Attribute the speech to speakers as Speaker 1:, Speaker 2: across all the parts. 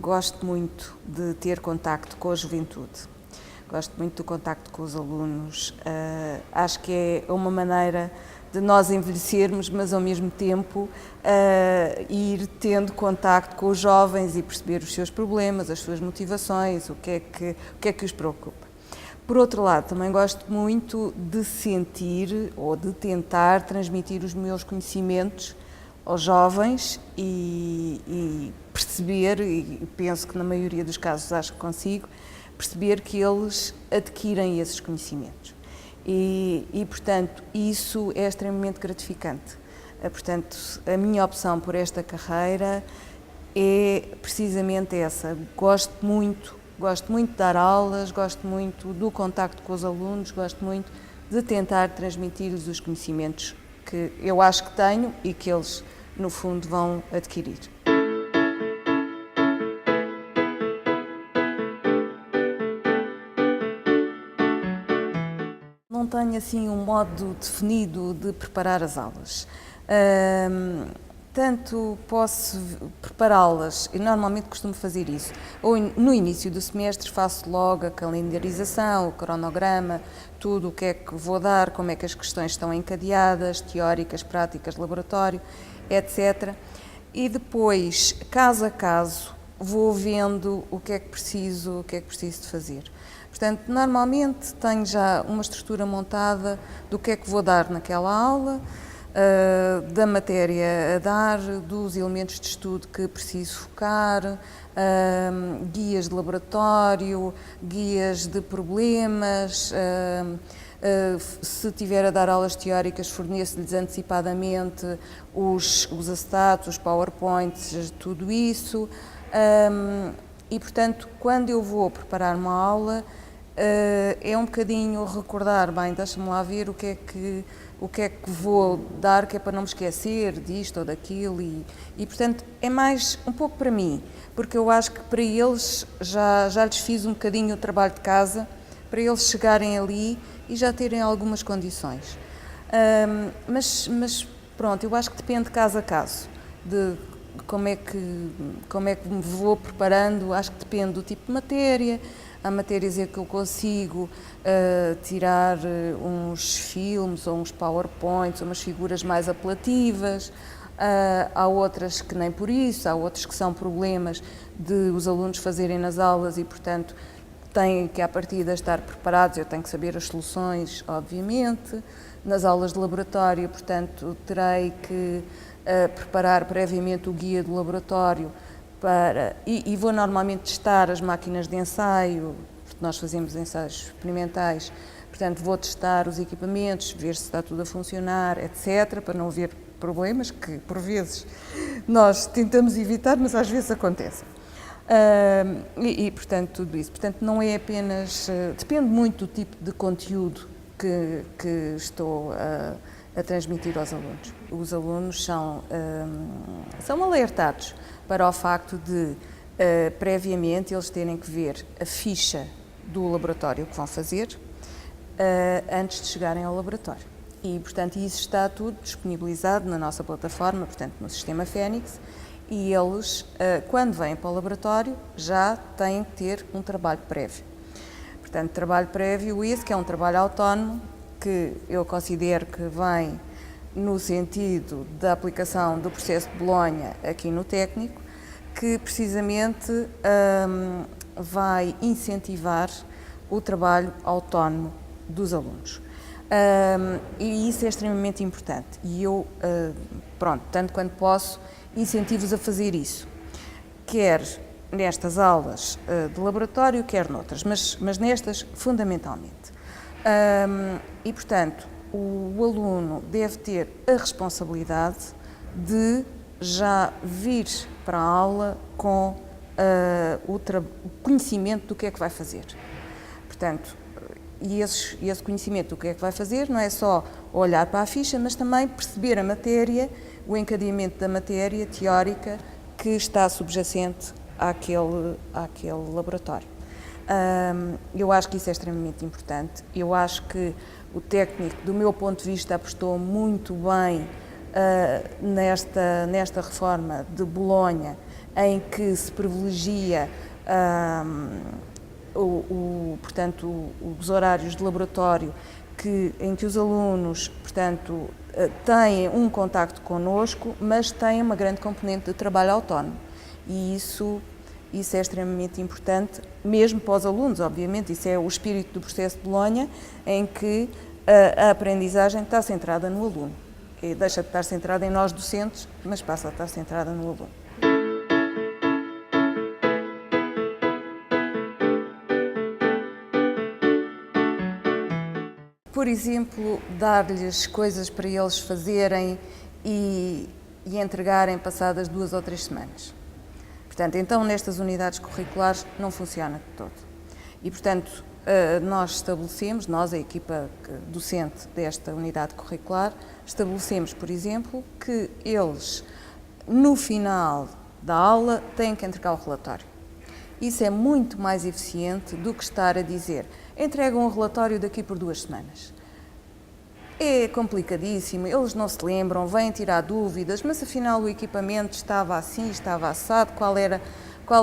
Speaker 1: gosto muito de ter contacto com a juventude, gosto muito do contacto com os alunos. Acho que é uma maneira de nós envelhecermos, mas ao mesmo tempo ir tendo contacto com os jovens e perceber os seus problemas, as suas motivações, o que é que os preocupa. Por outro lado, também gosto muito de sentir ou de tentar transmitir os meus conhecimentos aos jovens e perceber, e penso que na maioria dos casos acho que consigo, perceber que eles adquirem esses conhecimentos. Portanto, isso é extremamente gratificante. Portanto, a minha opção por esta carreira é precisamente essa. Gosto muito de dar aulas, gosto muito do contacto com os alunos, gosto muito de tentar transmitir-lhes os conhecimentos que eu acho que tenho e que eles, no fundo, vão adquirir. Não tenho assim um modo definido de preparar as aulas. Tanto posso prepará-las, e normalmente costumo fazer isso, ou no início do semestre faço logo a calendarização, o cronograma, tudo o que é que vou dar, como é que as questões estão encadeadas, teóricas, práticas, laboratório, etc. E depois, caso a caso, vou vendo o que é que preciso de fazer. Portanto, normalmente tenho já uma estrutura montada do que é que vou dar naquela aula, da matéria a dar, dos elementos de estudo que preciso focar, guias de laboratório, guias de problemas, se tiver a dar aulas teóricas, forneço-lhes antecipadamente os acetatos, os PowerPoints, tudo isso. E, portanto, quando eu vou preparar uma aula, é um bocadinho recordar, bem, deixa-me lá ver o que é que vou dar, que é para não me esquecer disto ou daquilo e portanto, é mais um pouco para mim, porque eu acho que para eles já lhes fiz um bocadinho o trabalho de casa, para eles chegarem ali e já terem algumas condições. Mas pronto, eu acho que depende de caso a caso, de como é que me vou preparando, acho que depende do tipo de matéria. Há matérias em que eu consigo tirar uns filmes ou uns PowerPoints, umas figuras mais apelativas, há outras que nem por isso, há outras que são problemas de os alunos fazerem nas aulas e, portanto, têm que à partida estar preparados, eu tenho que saber as soluções, obviamente. Nas aulas de laboratório, portanto, terei que preparar previamente o guia do laboratório e vou normalmente testar as máquinas de ensaio, porque nós fazemos ensaios experimentais, portanto vou testar os equipamentos, ver se está tudo a funcionar, etc., para não haver problemas que por vezes nós tentamos evitar, mas às vezes acontecem. Portanto, tudo isso. Portanto, não é apenas... depende muito do tipo de conteúdo que estou a transmitir aos alunos. Os alunos são alertados para o facto de, previamente, eles terem que ver a ficha do laboratório que vão fazer antes de chegarem ao laboratório. E, portanto, isso está tudo disponibilizado na nossa plataforma, portanto, no sistema Fênix, e eles, quando vêm para o laboratório, já têm que ter um trabalho prévio. Portanto, trabalho prévio esse, que é um trabalho autónomo, que eu considero que vem no sentido da aplicação do processo de Bolonha aqui no técnico, que precisamente vai incentivar o trabalho autónomo dos alunos. E isso é extremamente importante. E eu, tanto quanto posso, incentivo-os a fazer isso. Quer nestas aulas de laboratório, quer noutras, mas nestas fundamentalmente. E, portanto, o aluno deve ter a responsabilidade de já vir para a aula com o conhecimento do que é que vai fazer. Portanto, e esse conhecimento do que é que vai fazer não é só olhar para a ficha, mas também perceber a matéria, o encadeamento da matéria teórica que está subjacente àquele laboratório. Eu acho que isso é extremamente importante. Eu acho que o técnico, do meu ponto de vista, apostou muito bem nesta reforma de Bolonha, em que se privilegia portanto, os horários de laboratório em que os alunos, portanto, têm um contacto connosco, mas têm uma grande componente de trabalho autónomo. E isso é extremamente importante, mesmo para os alunos, obviamente. Isso é o espírito do processo de Bolonha, em que a aprendizagem está centrada no aluno. E deixa de estar centrada em nós docentes, mas passa a estar centrada no aluno. Por exemplo, dar-lhes coisas para eles fazerem e entregarem passadas 2 ou 3 semanas. Portanto, então nestas unidades curriculares não funciona de todo. E, portanto, nós estabelecemos, a equipa docente desta unidade curricular, estabelecemos, por exemplo, que eles, no final da aula, têm que entregar o relatório. Isso é muito mais eficiente do que estar a dizer entregam um relatório daqui por 2 semanas. É complicadíssimo, eles não se lembram, vêm tirar dúvidas, mas afinal o equipamento estava assim, estava assado, qual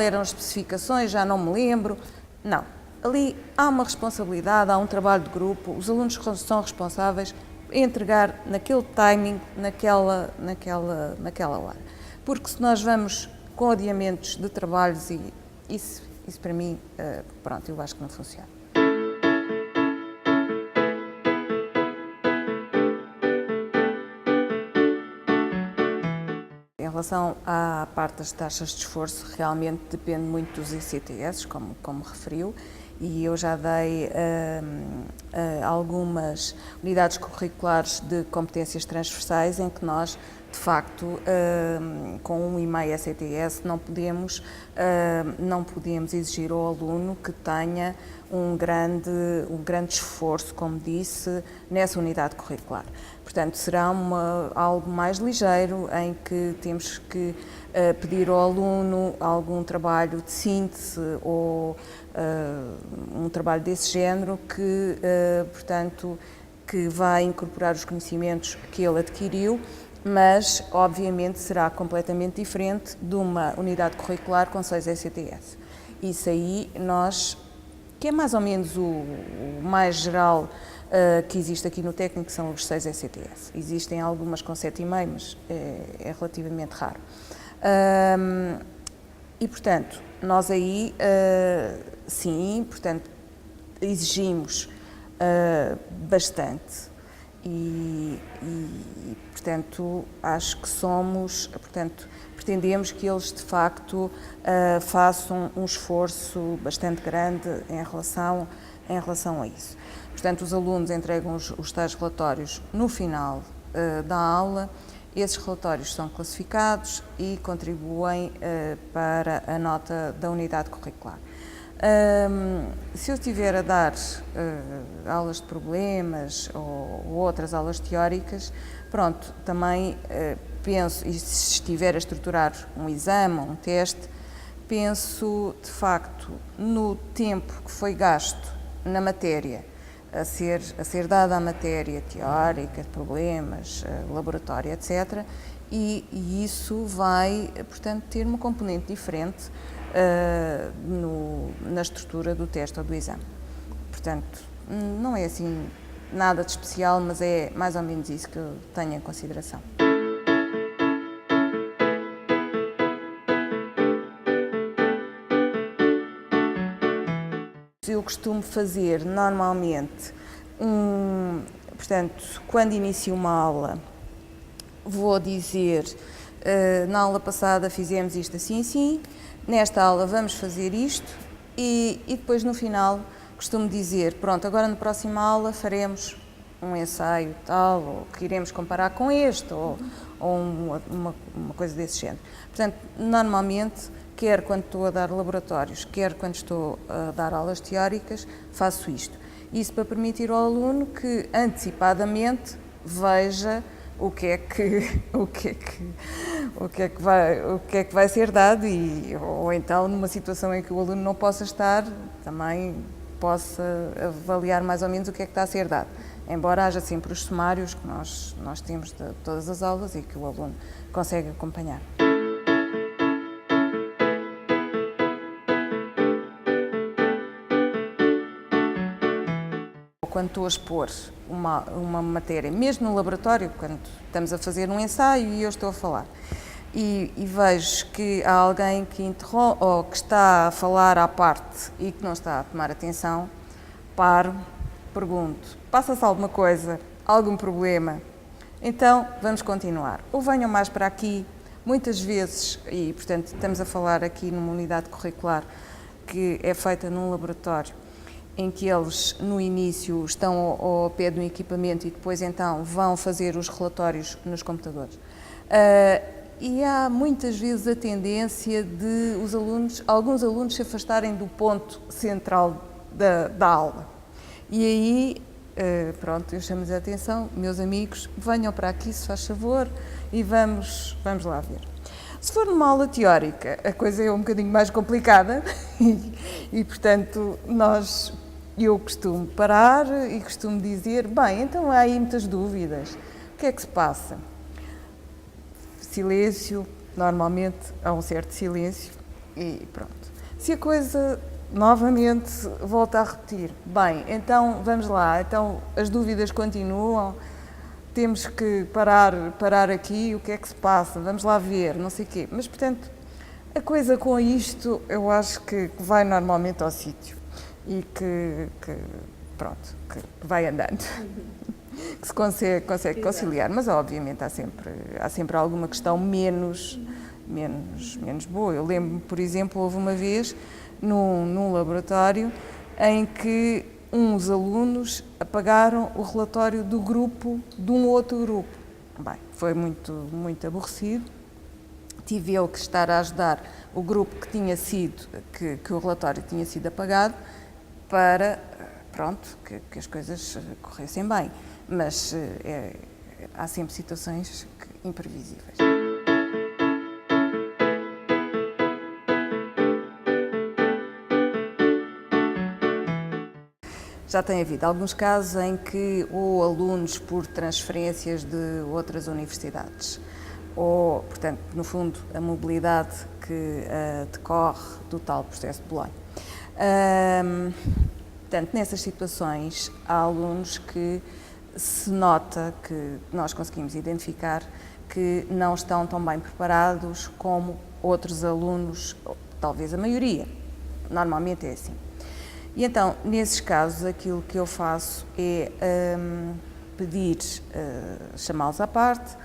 Speaker 1: eram as especificações, já não me lembro. Não, ali há uma responsabilidade, há um trabalho de grupo, os alunos são responsáveis por entregar naquele timing, naquela hora. Porque se nós vamos com adiamentos de trabalhos, isso para mim, pronto, eu acho que não funciona. Em relação à parte das taxas de esforço, realmente depende muito dos ICTS, como referiu, e eu já dei algumas unidades curriculares de competências transversais em que nós, de facto, com 1,5 ECTS, não podemos exigir ao aluno que tenha um grande esforço, como disse, nessa unidade curricular. Portanto, será algo mais ligeiro, em que temos que pedir ao aluno algum trabalho de síntese ou um trabalho desse género portanto, que vai incorporar os conhecimentos que ele adquiriu, mas, obviamente, será completamente diferente de uma unidade curricular com 6 ECTS. Isso aí, que é mais ou menos o mais geral que existe aqui no técnico, são os 6 ECTS. Existem algumas com 7,5, mas é relativamente raro. E, portanto, nós aí, sim, portanto, exigimos bastante e, portanto, acho que pretendemos que eles, de facto, façam um esforço bastante grande em relação a isso. Portanto, os alunos entregam os tais relatórios no final da aula. Esses relatórios são classificados e contribuem para a nota da unidade curricular. Se eu estiver a dar aulas de problemas ou outras aulas teóricas, pronto, também penso, e se estiver a estruturar um exame ou um teste, penso, de facto, no tempo que foi gasto na matéria, a ser dada a matéria teórica, de problemas, laboratório, etc. E isso vai, portanto, ter uma componente diferente na estrutura do teste ou do exame. Portanto, não é assim nada de especial, mas é mais ou menos isso que eu tenho em consideração. Eu costumo fazer normalmente, portanto, quando inicio uma aula, vou dizer, na aula passada fizemos isto assim, assim, nesta aula vamos fazer isto e depois no final costumo dizer, pronto, agora na próxima aula faremos um ensaio tal, ou que iremos comparar com este, ou uma coisa desse género. Portanto, normalmente, quer quando estou a dar laboratórios, quer quando estou a dar aulas teóricas, faço isto. Isso para permitir ao aluno que antecipadamente veja o que é que vai ser dado ou então numa situação em que o aluno não possa estar, também possa avaliar mais ou menos o que é que está a ser dado. Embora haja sempre os sumários que nós temos de todas as aulas e que o aluno consegue acompanhar. quando estou a expor uma matéria, mesmo no laboratório, quando estamos a fazer um ensaio e eu estou a falar, e vejo que há alguém que interrompe ou que está a falar à parte e que não está a tomar atenção, paro, pergunto, passa-se alguma coisa, algum problema? Então, vamos continuar. Ou venham mais para aqui, muitas vezes, e portanto estamos a falar aqui numa unidade curricular que é feita num laboratório, em que eles no início estão ao pé do equipamento e depois então vão fazer os relatórios nos computadores. E há muitas vezes a tendência de alguns alunos se afastarem do ponto central da aula. E aí, pronto, eu chamo-lhes a atenção, meus amigos, venham para aqui, se faz favor, e vamos lá ver. Se for numa aula teórica, a coisa é um bocadinho mais complicada e portanto, eu costumo parar e costumo dizer, bem, então há aí muitas dúvidas, o que é que se passa? Silêncio, normalmente há um certo silêncio e pronto. Se a coisa novamente volta a repetir, bem, então vamos lá, então as dúvidas continuam, temos que parar aqui, o que é que se passa, vamos lá ver, não sei o quê. Mas, portanto, a coisa com isto eu acho que vai normalmente ao sítio e que vai andando. Que se consegue conciliar, mas obviamente há sempre alguma questão menos boa. Eu lembro-me, por exemplo, houve uma vez num laboratório em que uns alunos apagaram o relatório do grupo de um outro grupo. Bem, foi muito aborrecido. Tive eu que estar a ajudar o grupo que o relatório tinha sido apagado para, que as coisas corressem bem. Mas há sempre situações imprevisíveis. Já tem havido alguns casos em que ou alunos por transferências de outras universidades, ou, portanto, no fundo, a mobilidade que decorre do tal processo de Bolonha. Portanto, nessas situações, há alunos que se nota que nós conseguimos identificar que não estão tão bem preparados como outros alunos, talvez a maioria, normalmente é assim. E então, nesses casos, aquilo que eu faço é pedir, chamá-los à parte,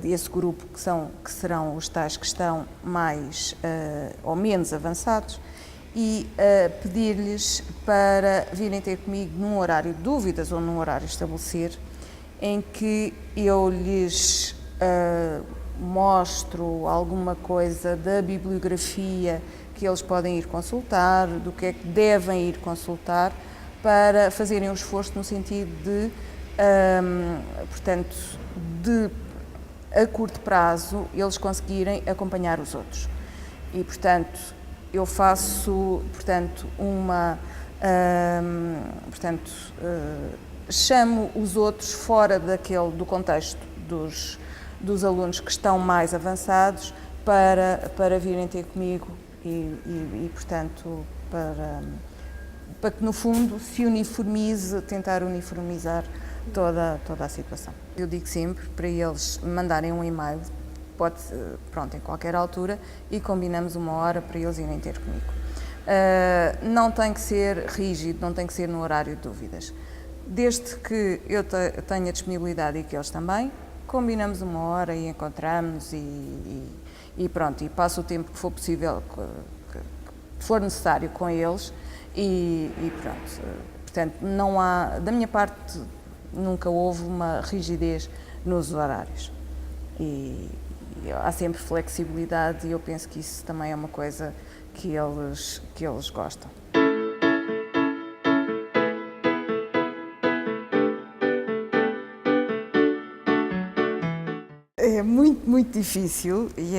Speaker 1: desse grupo que serão os tais que estão mais ou menos avançados, e pedir-lhes para virem ter comigo num horário de dúvidas ou num horário estabelecer, em que eu lhes mostro alguma coisa da bibliografia que eles podem ir consultar, do que é que devem ir consultar, para fazerem um esforço no sentido de, portanto, de a curto prazo eles conseguirem acompanhar os outros. E, portanto, eu faço, portanto, chamo os outros fora do contexto dos alunos que estão mais avançados para virem ter comigo e portanto, para que, no fundo, se uniformize, tentar uniformizar toda a situação. Eu digo sempre para eles mandarem um e-mail, em qualquer altura, e combinamos uma hora para eles irem ter comigo. Não tem que ser rígido, não tem que ser no horário de dúvidas. Desde que eu tenha disponibilidade e que eles também, combinamos uma hora e encontramos e passo o tempo que for possível, que for necessário com eles e pronto. Portanto, não há, da minha parte, nunca houve uma rigidez nos horários. E há sempre flexibilidade e eu penso que isso também é uma coisa que eles gostam. É muito difícil e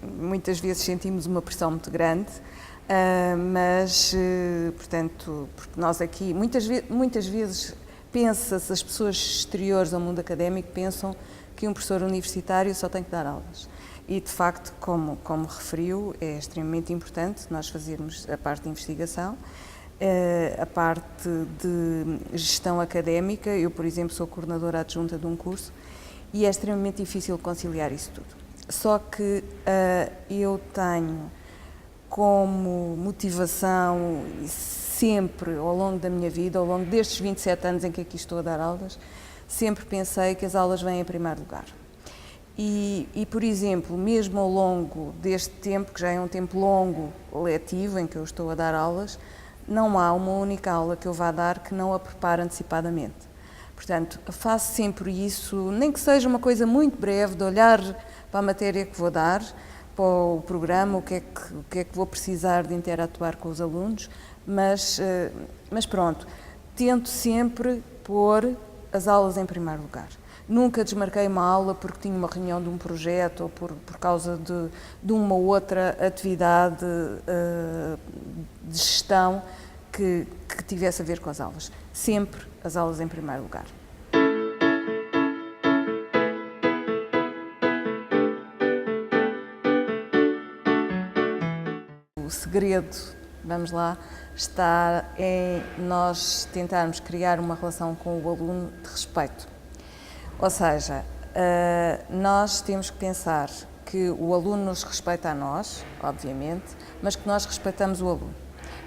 Speaker 1: muitas vezes sentimos uma pressão muito grande, portanto, porque nós aqui, muitas vezes pensa-se, as pessoas exteriores ao mundo académico pensam que um professor universitário só tem que dar aulas. E, de facto, como referiu, é extremamente importante nós fazermos a parte de investigação, a parte de gestão académica. Eu, por exemplo, sou coordenadora adjunta de um curso e é extremamente difícil conciliar isso tudo. Só que eu tenho como motivação, sempre ao longo da minha vida, ao longo destes 27 anos em que aqui estou a dar aulas, sempre pensei que as aulas vêm em primeiro lugar. E, por exemplo, mesmo ao longo deste tempo, que já é um tempo longo letivo, em que eu estou a dar aulas, não há uma única aula que eu vá dar que não a prepare antecipadamente. Portanto, faço sempre isso, nem que seja uma coisa muito breve, de olhar para a matéria que vou dar, para o programa, o que é que vou precisar de interatuar com os alunos, mas pronto, tento sempre pôr as aulas em primeiro lugar. Nunca desmarquei uma aula porque tinha uma reunião de um projeto ou por causa de uma outra atividade de gestão que tivesse a ver com as aulas. Sempre as aulas em primeiro lugar. O segredo, vamos lá, está em nós tentarmos criar uma relação com o aluno de respeito. Ou seja, nós temos que pensar que o aluno nos respeita a nós, obviamente, mas que nós respeitamos o aluno.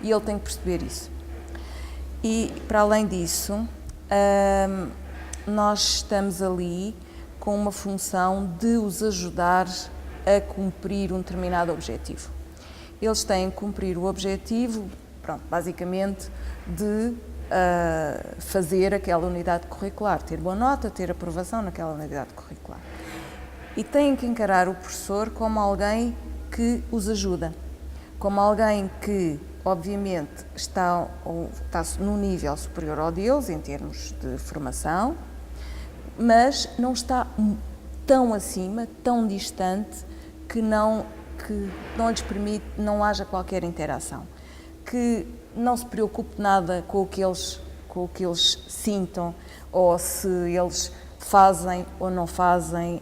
Speaker 1: E ele tem que perceber isso. E, para além disso, nós estamos ali com uma função de os ajudar a cumprir um determinado objetivo. Eles têm que cumprir o objetivo, pronto, basicamente, de fazer aquela unidade curricular, ter boa nota, ter aprovação naquela unidade curricular. E têm que encarar o professor como alguém que os ajuda, como alguém que, obviamente, está num nível superior ao deles, em termos de formação, mas não está tão acima, tão distante, que não lhes permite, não haja qualquer interação, que não se preocupe nada com o que eles sintam, ou se eles fazem ou não fazem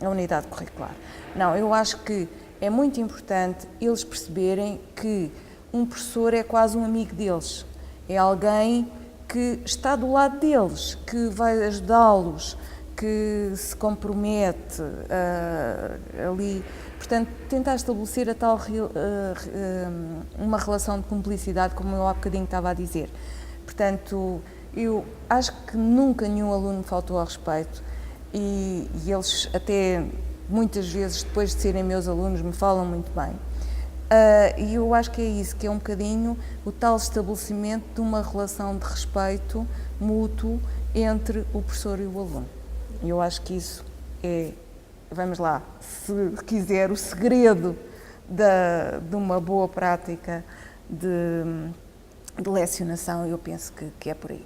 Speaker 1: a unidade curricular. Não, eu acho que é muito importante eles perceberem que um professor é quase um amigo deles, é alguém que está do lado deles, que vai ajudá-los, que se compromete ali. Portanto, tentar estabelecer a tal uma relação de cumplicidade, como eu há bocadinho estava a dizer. Portanto, eu acho que nunca nenhum aluno me faltou ao respeito e eles até muitas vezes, depois de serem meus alunos, me falam muito bem. E eu acho que é isso, que é um bocadinho o tal estabelecimento de uma relação de respeito mútuo entre o professor e o aluno. E eu acho que isso é, vamos lá, se quiser, o segredo de uma boa prática de lecionação, eu penso que é por aí.